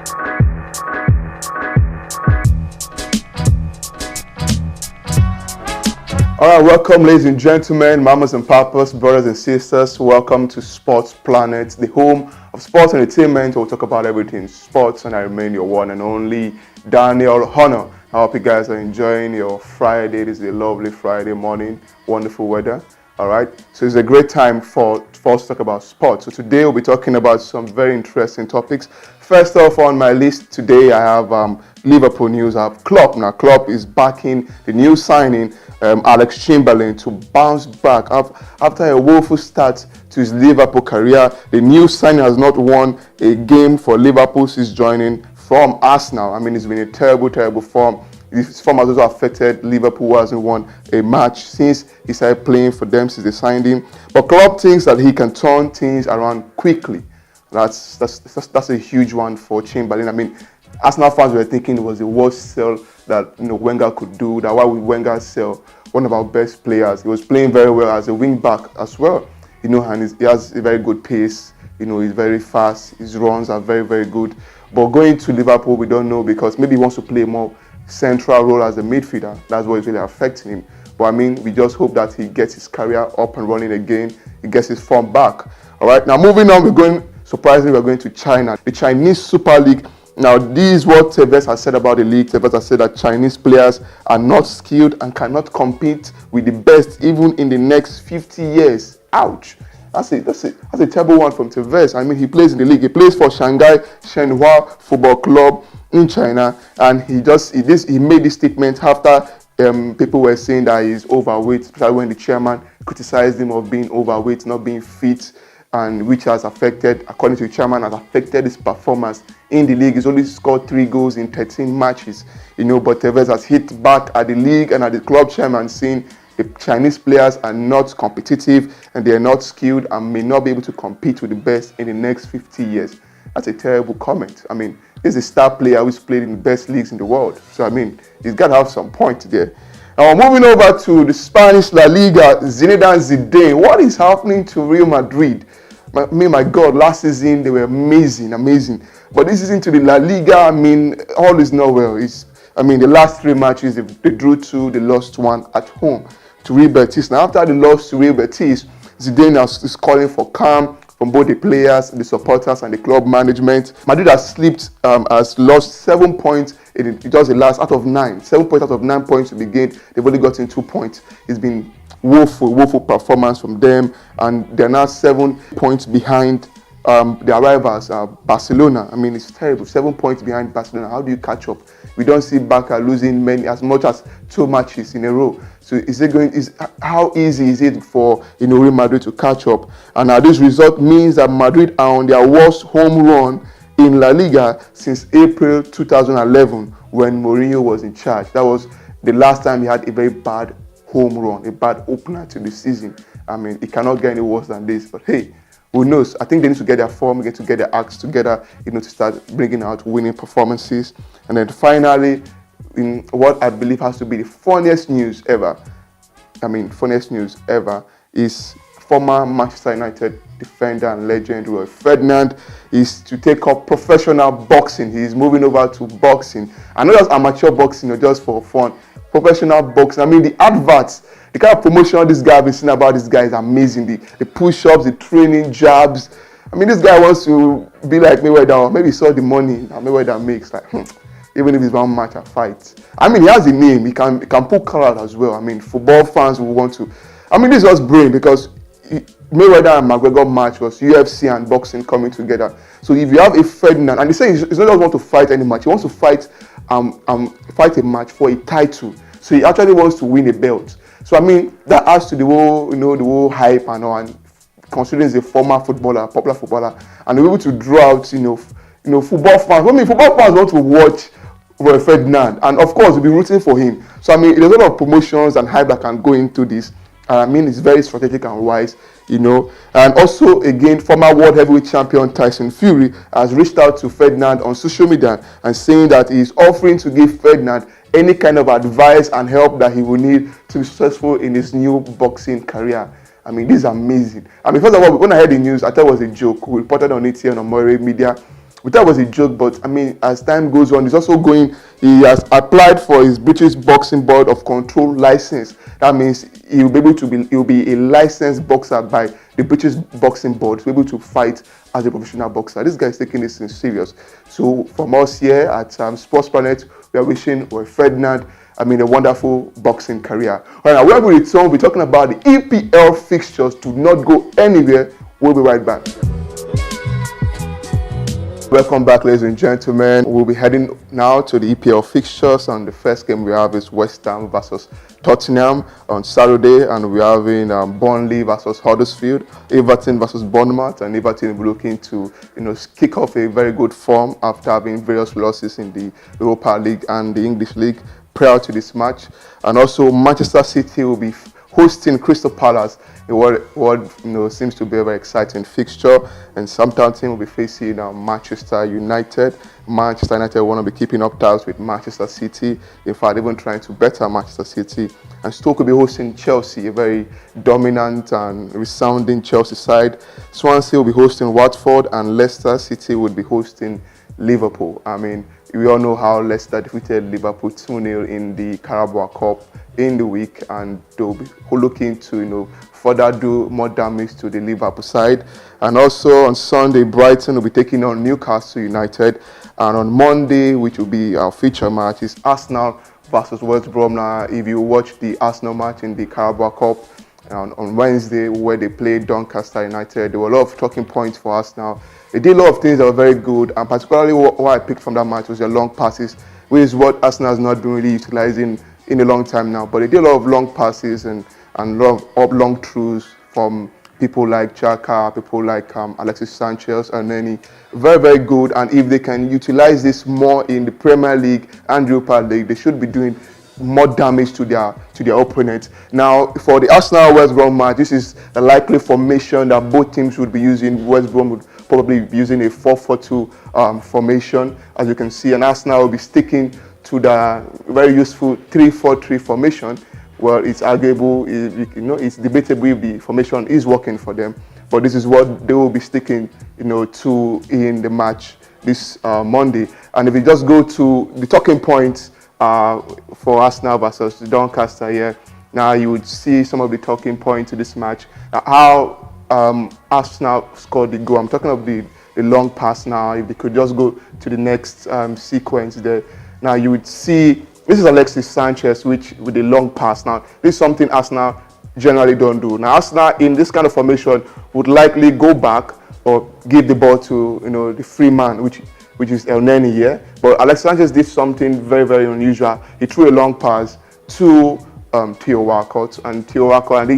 All right, welcome, ladies and gentlemen, mamas and papas, brothers and sisters. Welcome to Sports Planet, the home of sports entertainment. We'll talk about everything sports, and I remain your one and only Daniel Honor. I hope you guys are enjoying your Friday. This is a lovely Friday morning, wonderful weather. All right, so it's a great time for us to talk about sports. So today we'll be talking about some very interesting topics. First off on my list today, I have Liverpool news. I have Klopp. Now, Klopp is backing the new signing, Alex Chamberlain, to bounce back after a woeful start to his Liverpool career. The new signing has not won a game for Liverpool since joining from Arsenal. I mean, it's been a terrible, terrible form. His form has also affected Liverpool, who hasn't won a match since he started playing for them, since they signed him. But Klopp thinks that he can turn things around quickly. That's a huge one for Chamberlain. I mean, Arsenal fans were thinking it was the worst sell that Wenger could do. That why would Wenger sell one of our best players? He was playing very well as a wing back as well. And he has a very good pace. He's very fast. His runs are very, very good. But going to Liverpool, we don't know, because maybe he wants to play more central role as a midfielder. That's what is really affecting him. But I mean, we just hope that he gets his career up and running again. He gets his form back. All right. Now moving on, surprisingly, we're going to China, the Chinese Super League. Now, this is what Tevez has said about the league. Tevez has said that Chinese players are not skilled and cannot compete with the best even in the next 50 years. Ouch. That's a terrible one from Tevez. I mean, he plays in the league. He plays for Shanghai Shenhua Football Club in China, and he made this statement after people were saying that he's overweight, especially when the chairman criticized him of being overweight, not being fit, and which has affected, according to the chairman, has affected his performance in the league. He's only scored 3 goals in 13 matches, but Tevez has hit back at the league and at the club chairman, saying the Chinese players are not competitive and they are not skilled and may not be able to compete with the best in the next 50 years. That's a terrible comment. I mean, this is a star player who's played in the best leagues in the world. So, I mean, he's got to have some point there. Now, moving over to the Spanish La Liga, Zinedine Zidane. What is happening to Real Madrid? My God, last season they were amazing. But this season to the La Liga, I mean, all is not well. The last 3 matches, they drew 2, they lost 1 at home to Real Betis. Now, after the loss to Real Betis, Zidane is calling for calm from both the players, the supporters, and the club management. Madrid has lost 7 points in just the last out of 9. 7 points out of 9 points to be gained. They've only gotten 2 points. It's been woeful performance from them, and they're now 7 points behind their rivals, Barcelona. I mean, it's terrible. 7 points behind Barcelona. How do you catch up? We don't see Barca losing as much as 2 matches in a row. So how easy is it for Real Madrid to catch up? And this result means that Madrid are on their worst home run in La Liga since April 2011, when Mourinho was in charge. That was the last time he had a very bad home run, a bad opener to the season. I mean, it cannot get any worse than this. But hey, who knows? I think they need to get their form, get their acts together, to start bringing out winning performances. And then finally, in what I believe has to be the funniest news ever, is former Manchester United defender and legend Rio Ferdinand is to take up professional boxing. He's moving over to boxing. I know that's amateur boxing, just for fun. Professional boxing. I mean, the adverts, the kind of promotion this guy has been saying about this guy is amazing. The push-ups, the training, jabs. I mean, this guy wants to be like Mayweather, or maybe he saw the money that Mayweather makes. Even if it's one match, a fight. I mean, he has a name. He can pull color as well. I mean, football fans will want to. I mean, this was brilliant because Mayweather and McGregor match was UFC and boxing coming together. So if you have a Ferdinand, and he says he doesn't want to fight any match. He wants to fight a match for a title. So he actually wants to win a belt. So I mean, that adds to the whole, the whole hype and all. And considering he's a former footballer, popular footballer, and we're able to draw out, football fans. I mean, football fans want to watch Rio Ferdinand, and of course, we'll be rooting for him. So I mean, there's a lot of promotions and hype that can go into this. I mean, it's very strategic and wise, And also, again, former world heavyweight champion Tyson Fury has reached out to Ferdinand on social media and saying that he is offering to give Ferdinand any kind of advice and help that he will need to be successful in his new boxing career. I mean, this is amazing. I mean, first of all, when I heard the news, I thought it was a joke. We reported on it here on Amore Media. we thought it was a joke, but I mean, as time goes on, he's also going. He has applied for his British Boxing Board of Control license. That means he'll be a licensed boxer by the British Boxing Board to be able to fight as a professional boxer. This guy is taking this thing serious. So from us here at Sports Planet, we are wishing Ferdinand a wonderful boxing career. All right, when we return, we'll be talking about the EPL fixtures. Do not go anywhere. We'll be right back. Welcome back, ladies and gentlemen. We'll be heading now to the EPL fixtures, and the first game we have is West Ham versus Tottenham on Saturday, and we're having Burnley versus Huddersfield, Everton versus Bournemouth, and Everton will be looking to kick off a very good form after having various losses in the Europa League and the English League prior to this match. And also Manchester City will be hosting Crystal Palace in what seems to be a very exciting fixture, and Southampton will be facing Manchester United. Manchester United want to be keeping up tabs with Manchester City, in fact even trying to better Manchester City. And Stoke will be hosting Chelsea, a very dominant and resounding Chelsea side. Swansea will be hosting Watford, and Leicester City will be hosting Liverpool. I mean, we all know how Leicester defeated Liverpool 2-0 in the Carabao Cup in the week, and they'll be looking to further do more damage to the Liverpool side. And also on Sunday, Brighton will be taking on Newcastle United, and on Monday, which will be our feature match, is Arsenal versus West Brom. Now, if you watch the Arsenal match in the Carabao Cup on Wednesday, where they played Doncaster United, there were a lot of talking points for Arsenal. They did a lot of things that were very good, and particularly what I picked from that match was their long passes, which is what Arsenal has not been really utilizing in a long time now. But they did a lot of long passes and a lot of long throughs from people like Xhaka, people like Alexis Sanchez, and Neni. Very, very good. And if they can utilize this more in the Premier League and Europa League, they should be doing more damage to their opponent. Now, for the Arsenal West Brom match, this is a likely formation that both teams would be using. West Brom would probably be using a 4-4-2 formation, as you can see, and Arsenal will be sticking to the very useful 3-4-3 formation. Well, it's arguable, it's debatable if the formation is working for them, but this is what they will be sticking, to in the match this Monday. And if you just go to the talking points for Arsenal versus Doncaster here, now you would see some of the talking points to this match. How Arsenal scored the goal. I'm talking of the long pass now. If they could just go to the next sequence there. Now you would see, this is Alexis Sanchez, with a long pass. Now, this is something Arsenal generally don't do. Now, Arsenal in this kind of formation would likely go back or give the ball to the free man, which is El Neni here. But Alexis Sanchez did something very, very unusual. He threw a long pass to Theo Walcott, and they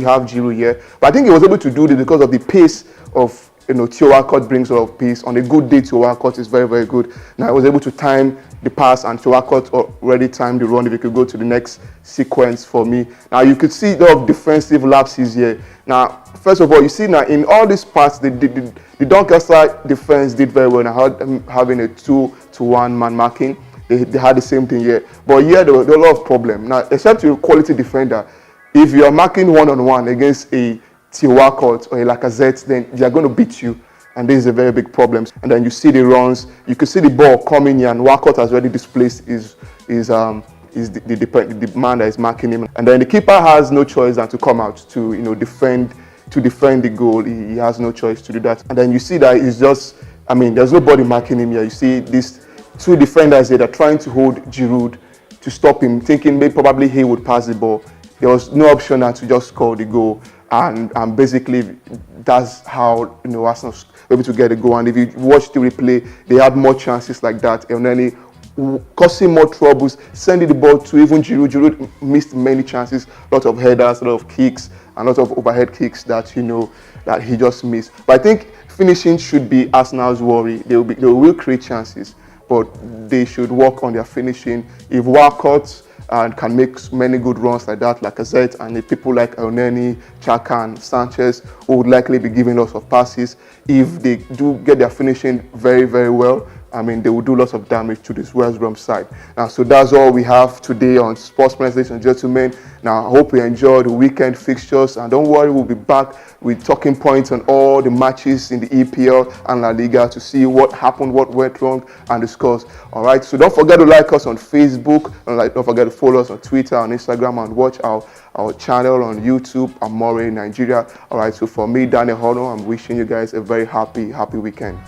have Giroud here. But I think he was able to do this because of the pace of Theo Walcott brings a lot of pace. On a good day, Theo Walcott is very, very good. Now, he was able to time the pass, and Theo Walcott already timed the run. If you could go to the next sequence for me. Now, you could see a lot of defensive lapses here. Now, first of all, you see now in all these parts, the Doncaster defense did very well. Now, having a 2-1 man marking, they had the same thing here. But here, there were a lot of problems. Now, except you're a quality defender, if you are marking one-on-one against a Theo Walcott or a Lacazette, then they are going to beat you. And this is a very big problem. And then you see the runs, you can see the ball coming here, and Walcott has already displaced the man that is marking him. And then the keeper has no choice than to come out to defend the goal. He has no choice to do that. And then you see that it's just, there's nobody marking him here. You see these two defenders here that are trying to hold Giroud to stop him, thinking maybe probably he would pass the ball. There was no option than to just score the goal. And basically, that's how Arsenal was able to get a goal. And if you watch the replay, they had more chances like that. El Neni causing more troubles, sending the ball to even Giroud. Giroud missed many chances, a lot of headers, a lot of kicks, and a lot of overhead kicks that that he just missed. But I think finishing should be Arsenal's worry. They will create chances, but they should work on their finishing. If Walcott can make many good runs like that, like Lacazette, and if people like El Neni, Xhaka, and Sanchez, who would likely be giving lots of passes, if they do get their finishing very, very well, I mean, they will do lots of damage to this West Brom side. Now, so that's all we have today on Sports Planet, ladies and gentlemen. Now, I hope you enjoyed the weekend fixtures, and don't worry, we'll be back with talking points on all the matches in the EPL and La Liga to see what happened, what went wrong, and discuss. All right, so don't forget to like us on Facebook, and don't forget to follow us on Twitter and Instagram, and watch our channel on YouTube, Amore Nigeria. All right, so for me, Daniel Hono, I'm wishing you guys a very happy weekend.